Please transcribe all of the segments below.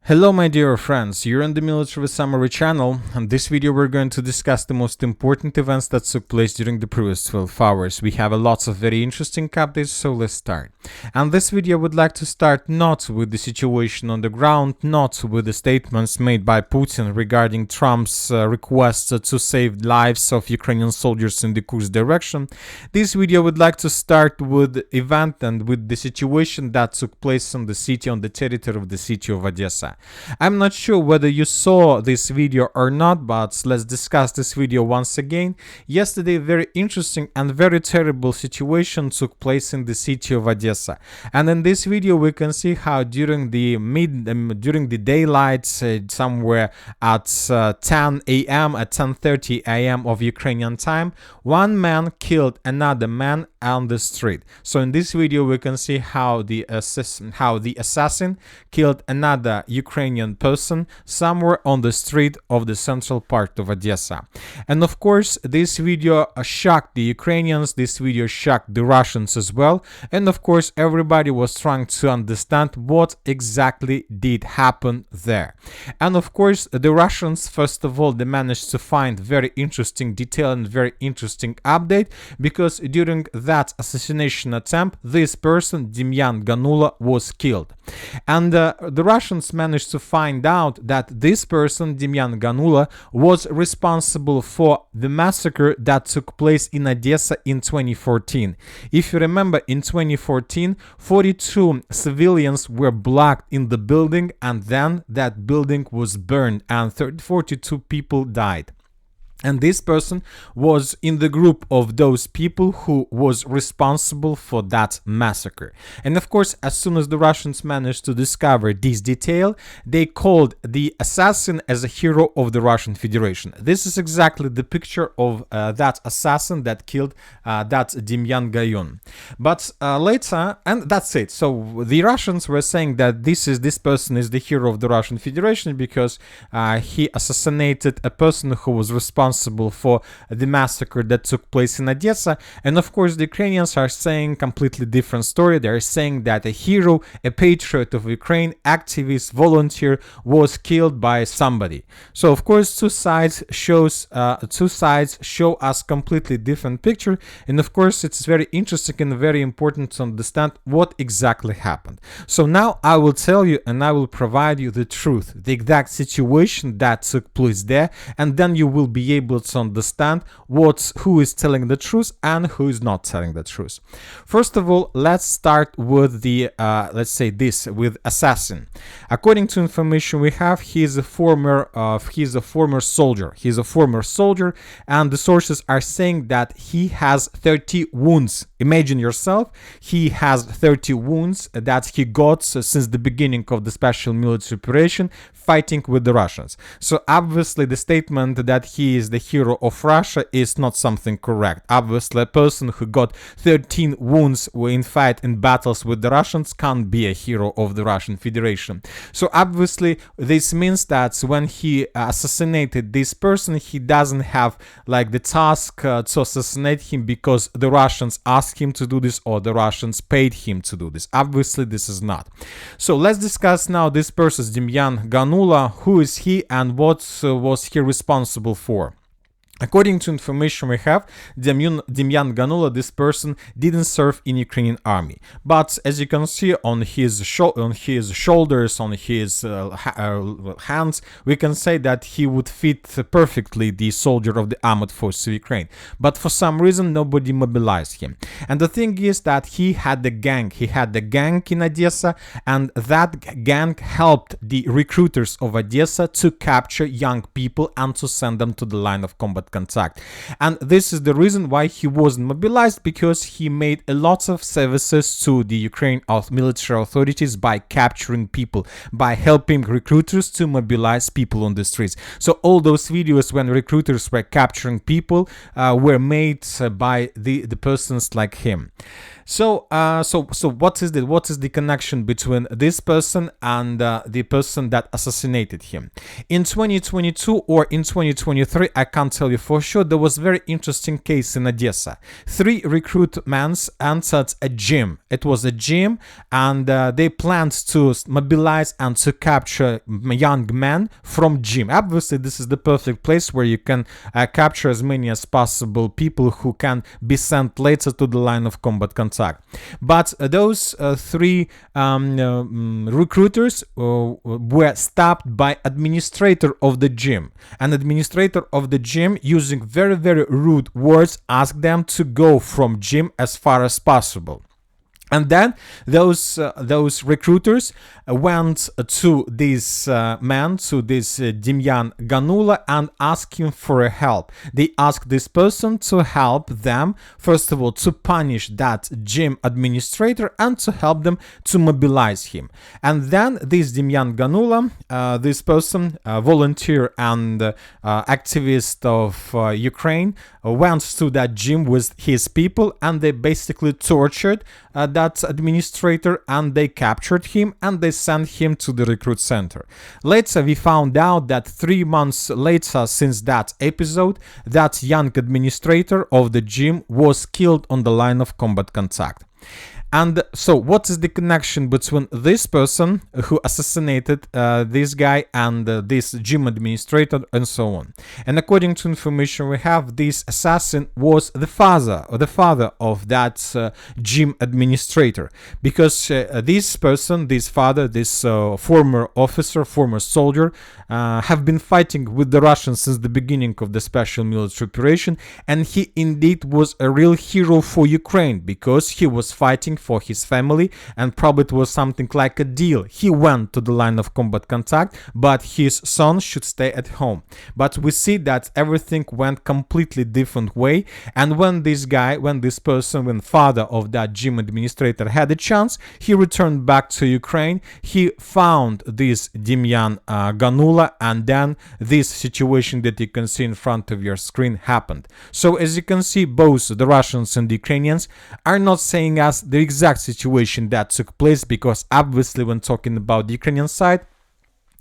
Hello my dear friends, you're on the Military Summary channel, and this video we're going to discuss the most important events that took place during the previous 12 hours. We have lots of very interesting updates, so let's start. And this video I would like to start not with the situation on the ground, not with the statements made by Putin regarding Trump's request to save lives of Ukrainian soldiers in the Kursk direction. This video I would like to start with the event and with the situation that took place on the territory of the city of Odessa. I'm not sure whether you saw this video or not, but let's discuss this video once again. Yesterday, a very interesting and very terrible situation took place in the city of Odessa. And in this video, we can see how during the daylight, somewhere at 10 a.m. at 10:30 a.m. of Ukrainian time, one man killed another man on the street. So in this video, we can see how the assassin killed another Ukrainian person somewhere on the street of the central part of Odessa. And of course, this video shocked the Ukrainians, this video shocked the Russians as well. And of course, everybody was trying to understand what exactly did happen there. And of course, the Russians, first of all, they managed to find very interesting detail and very interesting update, because during that assassination attempt, this person, Demyan Ganula, was killed. And the Russians managed to find out that this person, Demyan Ganula, was responsible for the massacre that took place in Odessa in 2014. If you remember, in 2014, 42 civilians were blocked in the building, and then that building was burned and 42 people died. And this person was in the group of those people who was responsible for that massacre. And of course, as soon as the Russians managed to discover this detail, they called the assassin as a hero of the Russian Federation. This is exactly the picture of that assassin that killed that Demyan Gayun. But later, and that's it. So the Russians were saying that this person is the hero of the Russian Federation because he assassinated a person who was responsible for the massacre that took place in Odessa. And of course, the Ukrainians are saying completely different story. They're saying that a hero, a patriot of Ukraine, activist, volunteer, was killed by somebody. So of course, two sides show us completely different picture. And of course, it's very interesting and very important to understand what exactly happened. So now I will tell you and I will provide you the truth, the exact situation that took place there, and then you will be able to understand who is telling the truth and who is not telling the truth. First of all, let's start with the with assassin. According to information we have, he is a former soldier. He's a former soldier, and the sources are saying that he has 30 wounds. Imagine yourself, he has 30 wounds that he got since the beginning of the special military operation fighting with the Russians. So obviously the statement that he is the hero of Russia is not something correct. Obviously, a person who got 13 wounds in battles with the Russians can't be a hero of the Russian Federation. So obviously this means that when he assassinated this person, he doesn't have like the task to assassinate him because the Russians asked him to do this or the Russians paid him to do this. Obviously this is not. So let's discuss now this person, Demyan Ganula. Who is he and what was he responsible for? According to information we have, Demyan Ganula, this person, didn't serve in Ukrainian army. But as you can see on his shoulders, on his hands, we can say that he would fit perfectly the soldier of the armed forces of Ukraine. But for some reason, nobody mobilized him. And the thing is that he had the gang. He had the gang in Odessa, and that gang helped the recruiters of Odessa to capture young people and to send them to the line of combat contact. And this is the reason why he wasn't mobilized, because he made a lot of services to the Ukrainian military authorities by capturing people, by helping recruiters to mobilize people on the streets. So all those videos when recruiters were capturing people were made by the persons like him. So what is the connection between this person and the person that assassinated him? In 2022 or in 2023, I can't tell you for sure, there was a very interesting case in Odessa. 3 recruitmen entered a gym. It was a gym, and they planned to mobilize and to capture young men from gym. Obviously, this is the perfect place where you can capture as many as possible people who can be sent later to the line of combat contact. But those 3 recruiters were stopped by administrator of the gym. An administrator of the gym, using very, very rude words, asked them to go from gym as far as possible. And then those recruiters went to this man, to this Demyan Ganula, and asked him for help. They asked this person to help them, first of all, to punish that gym administrator and to help them to mobilize him. And then this Demyan Ganula, this person, volunteer and activist of Ukraine, went to that gym with his people, and they basically tortured that administrator, and they captured him and they sent him to the recruit center. Later we found out that 3 months later, since that episode, that young administrator of the gym was killed on the line of combat contact. And so what is the connection between this person who assassinated this guy and this gym administrator and so on? And according to information we have, this assassin was the father of that gym administrator, because this person, this father, this former officer, former soldier, have been fighting with the Russians since the beginning of the special military operation, and he indeed was a real hero for Ukraine, because he was fighting for his family, and probably it was something like a deal. He went to the line of combat contact, but his son should stay at home. But we see that everything went completely different way, and when this father of that gym administrator had a chance, he returned back to Ukraine. He found this Demyan Ganula, and then this situation that you can see in front of your screen happened. So as you can see, both the Russians and the Ukrainians are not saying us the exact situation that took place, because obviously when talking about the Ukrainian side,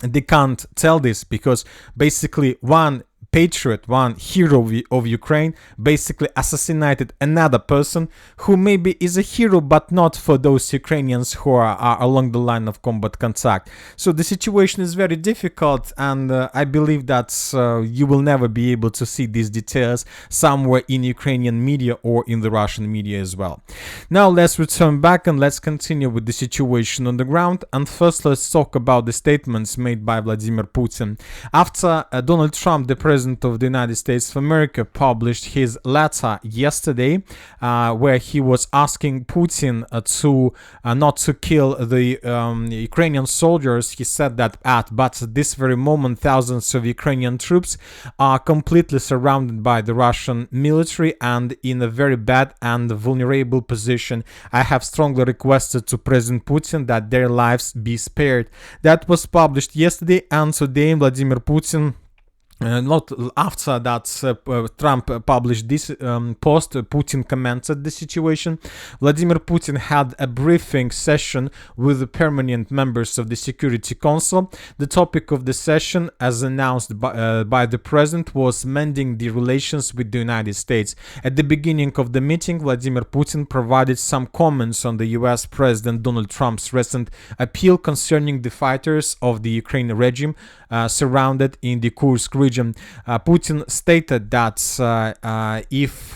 they can't tell this, because basically one patriot, one hero of Ukraine, basically assassinated another person who maybe is a hero, but not for those Ukrainians who are along the line of combat contact. So the situation is very difficult, and I believe that you will never be able to see these details somewhere in Ukrainian media or in the Russian media as well. Now let's return back and let's continue with the situation on the ground. And first let's talk about the statements made by Vladimir Putin. After Donald Trump, the president of the United States of America, published his letter yesterday, where he was asking Putin to not to kill the Ukrainian soldiers. He said that at this very moment, thousands of Ukrainian troops are completely surrounded by the Russian military and in a very bad and vulnerable position. I have strongly requested to President Putin that their lives be spared. That was published yesterday, and today Vladimir Putin, not after that Trump published this post, Putin commented the situation. Vladimir Putin had a briefing session with the permanent members of the Security Council. The topic of the session, as announced by the president, was mending the relations with the United States. At the beginning of the meeting, Vladimir Putin provided some comments on the US President Donald Trump's recent appeal concerning the fighters of the Ukraine regime surrounded in the Kursk region. Putin stated that if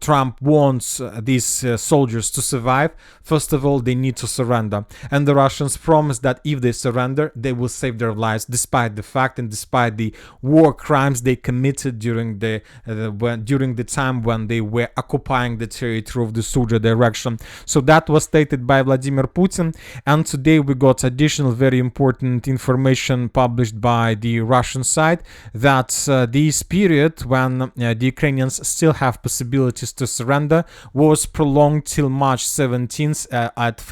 Trump wants these soldiers to survive, first of all, they need to surrender. And the Russians promised that if they surrender, they will save their lives, despite the fact and despite the war crimes they committed during the time when they were occupying the territory of the Sudzha direction. So that was stated by Vladimir Putin. And today we got additional very important information published by the Russian side, that this period when the Ukrainians still have possibilities to surrender was prolonged till March 17th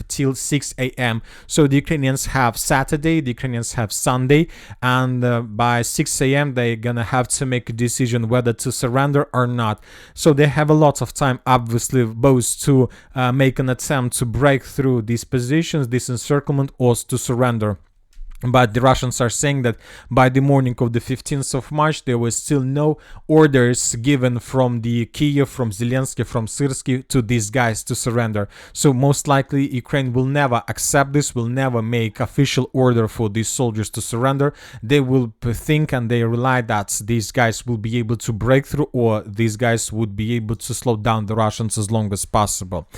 till 6 a.m. So the Ukrainians have Saturday, the Ukrainians have Sunday, and by 6 a.m. they're gonna have to make a decision whether to surrender or not. So they have a lot of time, obviously, both to make an attempt to break through these positions, this encirclement, or to surrender. But the Russians are saying that by the morning of the 15th of March, there was still no orders given from the Kiev, from Zelensky, from Syrsky to these guys to surrender. So most likely Ukraine will never accept this, will never make official order for these soldiers to surrender. They will think and they rely that these guys will be able to break through, or these guys would be able to slow down the Russians as long as possible.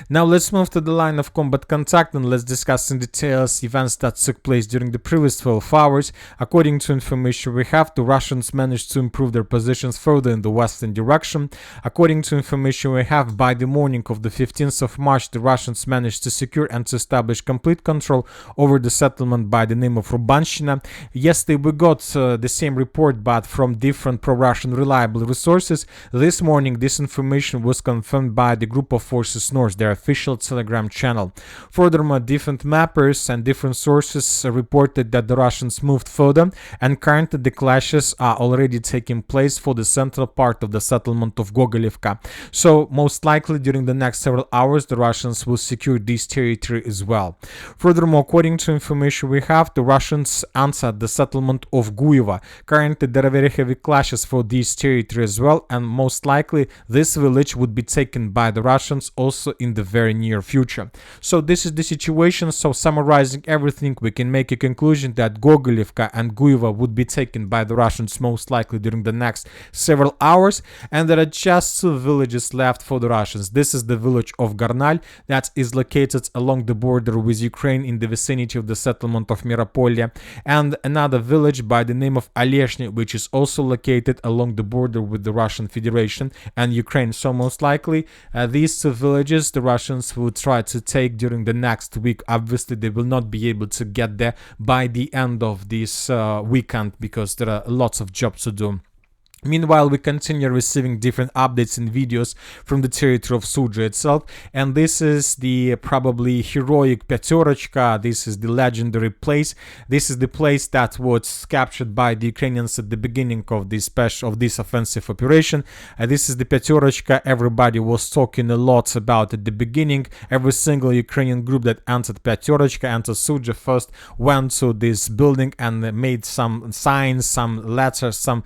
Now let's move to the line of combat contact and let's discuss in details events that took place during the previous 12 hours. According to information we have, the Russians managed to improve their positions further in the western direction. According to information we have, by the morning of the 15th of March, the Russians managed to secure and to establish complete control over the settlement by the name of Rubanshchina. Yesterday we got the same report, but from different pro-Russian reliable resources. This morning this information was confirmed by the Group of Forces North, their official Telegram channel. Furthermore, different mappers and different sources reported that the Russians moved further, and currently the clashes are already taking place for the central part of the settlement of Gogolivka. So most likely during the next several hours the Russians will secure this territory as well. Furthermore, according to information we have, the Russians answered the settlement of Gueva. Currently there are very heavy clashes for this territory as well, and most likely this village would be taken by the Russians also in the very near future. So this is the situation. So summarizing everything, we can make a conclusion that Gogolivka and Gueva would be taken by the Russians most likely during the next several hours, and there are just two villages left for the Russians. This is the village of Garnal that is located along the border with Ukraine in the vicinity of the settlement of Miropolye, and another village by the name of Oleshny, which is also located along the border with the Russian Federation and Ukraine. So most likely these two villages the Russians will try to take during the next week. Obviously they will not be able to get there by the end of this weekend because there are lots of jobs to do. Meanwhile, we continue receiving different updates and videos from the territory of Sudzha itself, and this is the probably heroic Pyaterochka. This is the legendary place. This is the place that was captured by the Ukrainians at the beginning of this offensive operation. This is the Pyaterochka. Everybody was talking a lot about at the beginning. Every single Ukrainian group that entered Pyaterochka, entered Sudzha first, went to this building and made some signs, some letters, some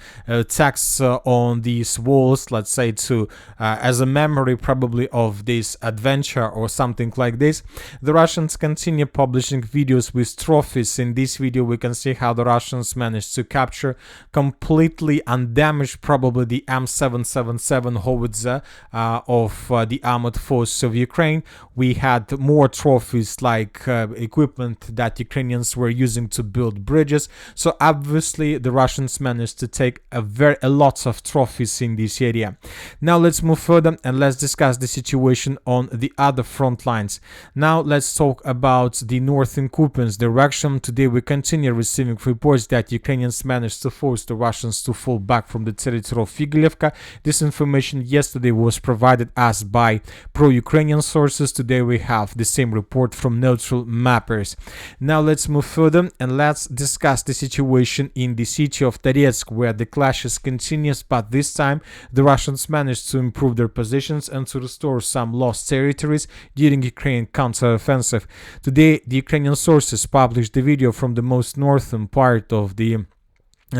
text on these walls, let's say to as a memory probably of this adventure or something like this. The Russians continue publishing videos with trophies. In this video we can see how the Russians managed to capture completely undamaged probably the M777 howitzer of the armored force of Ukraine. We had more trophies like equipment that Ukrainians were using to build bridges. So obviously the Russians managed to take a lot of trophies in this area. Now let's move further and let's discuss the situation on the other front lines. Now let's talk about the northern Kupyansk direction. Today we continue receiving reports that Ukrainians managed to force the Russians to fall back from the territory of Figilevka. This information yesterday was provided us by pro-Ukrainian sources. Today we have the same report from neutral mappers. Now let's move further and let's discuss the situation in the city of Torskoye, where the clashes continues, but this time the Russians managed to improve their positions and to restore some lost territories during Ukrainian counteroffensive. Today the Ukrainian sources published the video from the most northern part of the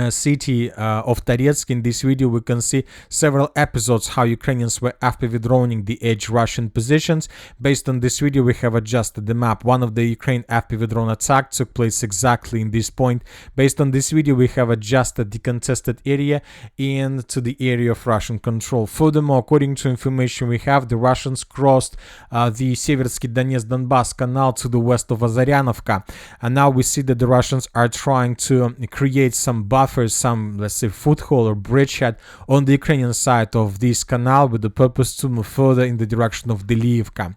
city of Torskoye. In this video we can see several episodes how Ukrainians were after withdrawing the edge Russian positions. Based on this video we have adjusted the map. One of the Ukraine FPV drone attack took place exactly in this point. Based on this video we have adjusted the contested area into the area of Russian control. Furthermore, according to information we have, the Russians crossed the Seversky Donetsk-Donbass canal to the west of Azaryanovka, and now we see that the Russians are trying to create some buffers, some, let's say, foothold or bridgehead on the Ukrainian side of this canal with the purpose to move further in the direction of Deliivka.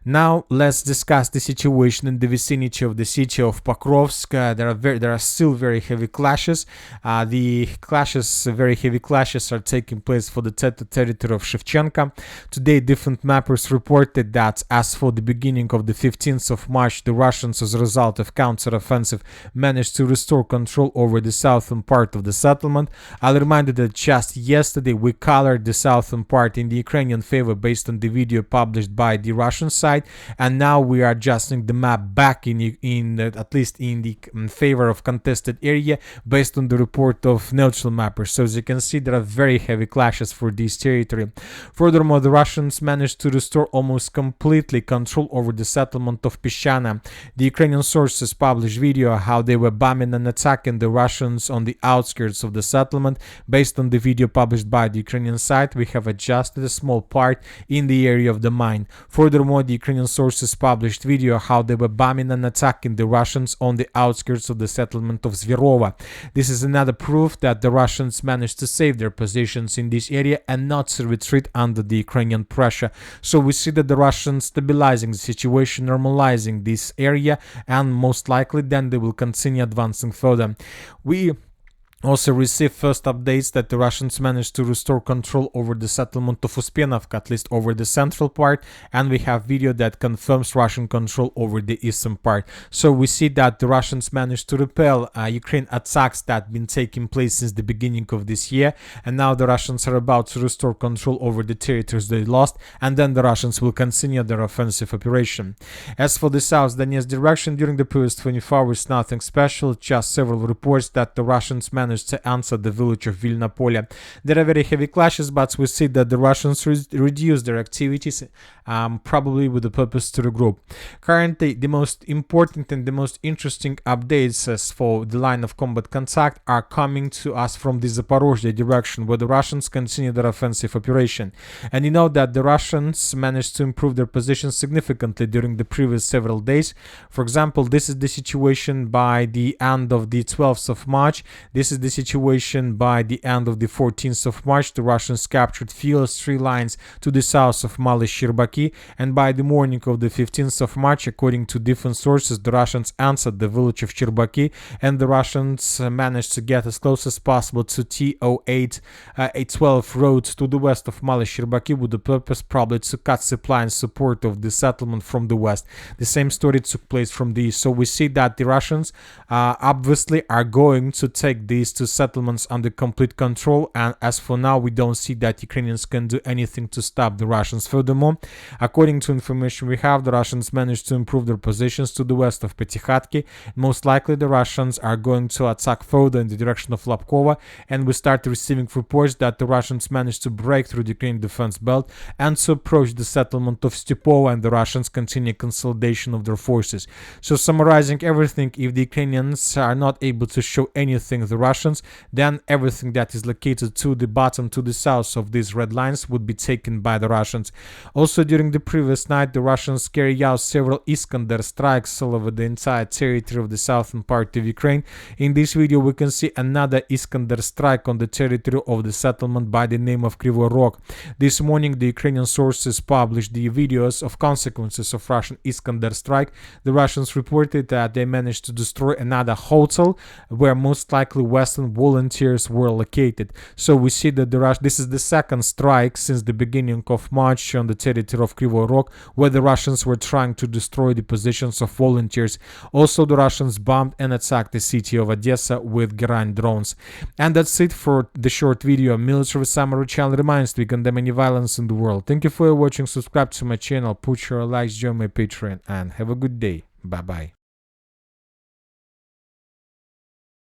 Now let's discuss the situation in the vicinity of the city of Pokrovsk. There are still very heavy clashes. Very heavy clashes are taking place for the territory of Shevchenka. Today different mappers reported that as for the beginning of the 15th of March, the Russians, as a result of counteroffensive, managed to restore control over the southern part of the settlement. I'll remind you that just yesterday we colored the southern part in the Ukrainian favor based on the video published by the Russian side, and now we are adjusting the map back at least in the favor of contested area based on the report of neutral mappers. So as you can see, there are very heavy clashes for this territory. Furthermore, the Russians managed to restore almost completely control over the settlement of Pishana. The Ukrainian sources published video how they were bombing and attacking the Russians on the outskirts of the settlement. Based on the video published by the Ukrainian side, we have adjusted a small part in the area of the mine. Furthermore, the Ukrainian sources published video how they were bombing and attacking the Russians on the outskirts of the settlement of Zverova. This is another proof that the Russians managed to save their positions in this area and not to retreat under the Ukrainian pressure. So we see that the Russians stabilizing the situation, normalizing this area, and most likely then they will continue advancing further. We also received first updates that the Russians managed to restore control over the settlement of Uspenovka, at least over the central part, and we have video that confirms Russian control over the eastern part. So we see that the Russians managed to repel Ukraine attacks that have been taking place since the beginning of this year, and now the Russians are about to restore control over the territories they lost, and then the Russians will continue their offensive operation. As for the South Donetsk direction, during the previous 24 hours, nothing special, just several reports that the Russians managed to answer the village of Vilnopolye. There are very heavy clashes, but we see that the Russians reduce their activities, probably with the purpose to regroup. Currently, the most important and the most interesting updates as for the line of combat contact are coming to us from the Zaporizhzhia direction, where the Russians continue their offensive operation. And you know that the Russians managed to improve their position significantly during the previous several days. For example, this is the situation by the end of the 12th of March. This is the situation by the end of the 14th of March. The Russians captured Fields 3 lines to the south of Maly Shirbaki, and by the morning of the 15th of March, according to different sources, the Russians answered the village of Shirbaki, and the Russians managed to get as close as possible to T08 812 road to the west of Maly Shirbaki, with the purpose probably to cut supply and support of the settlement from the west. The same story took place from the east. So we see that the Russians obviously are going to take these two settlements under complete control, and as for now we don't see that Ukrainians can do anything to stop the Russians. Furthermore, according to information we have, the Russians managed to improve their positions to the west of Petykhatki. Most likely the Russians are going to attack further in the direction of Lapkova, and we start receiving reports that the Russians managed to break through the Ukrainian defense belt and to approach the settlement of Stepovo, and the Russians continue consolidation of their forces. So summarizing everything, if the Ukrainians are not able to show anything the Russians, then everything that is located to the bottom, to the south of these red lines would be taken by the Russians. Also, during the previous night, the Russians carried out several Iskander strikes all over the entire territory of the southern part of Ukraine. In this video, we can see another Iskander strike on the territory of the settlement by the name of Kryvyi Rog. This morning, the Ukrainian sources published the videos of consequences of Russian Iskander strike. The Russians reported that they managed to destroy another hotel where most likely Western volunteers were located. So we see that this is the second strike since the beginning of March on the territory of Kryvyi Rog, where the Russians were trying to destroy the positions of volunteers. Also, the Russians bombed and attacked the city of Odessa with Garand drones. And that's it for the short video. Military Summary channel reminds we condemn any violence in the world. Thank you for watching. Subscribe to my channel, put your likes, join my Patreon, and have a good day. Bye bye.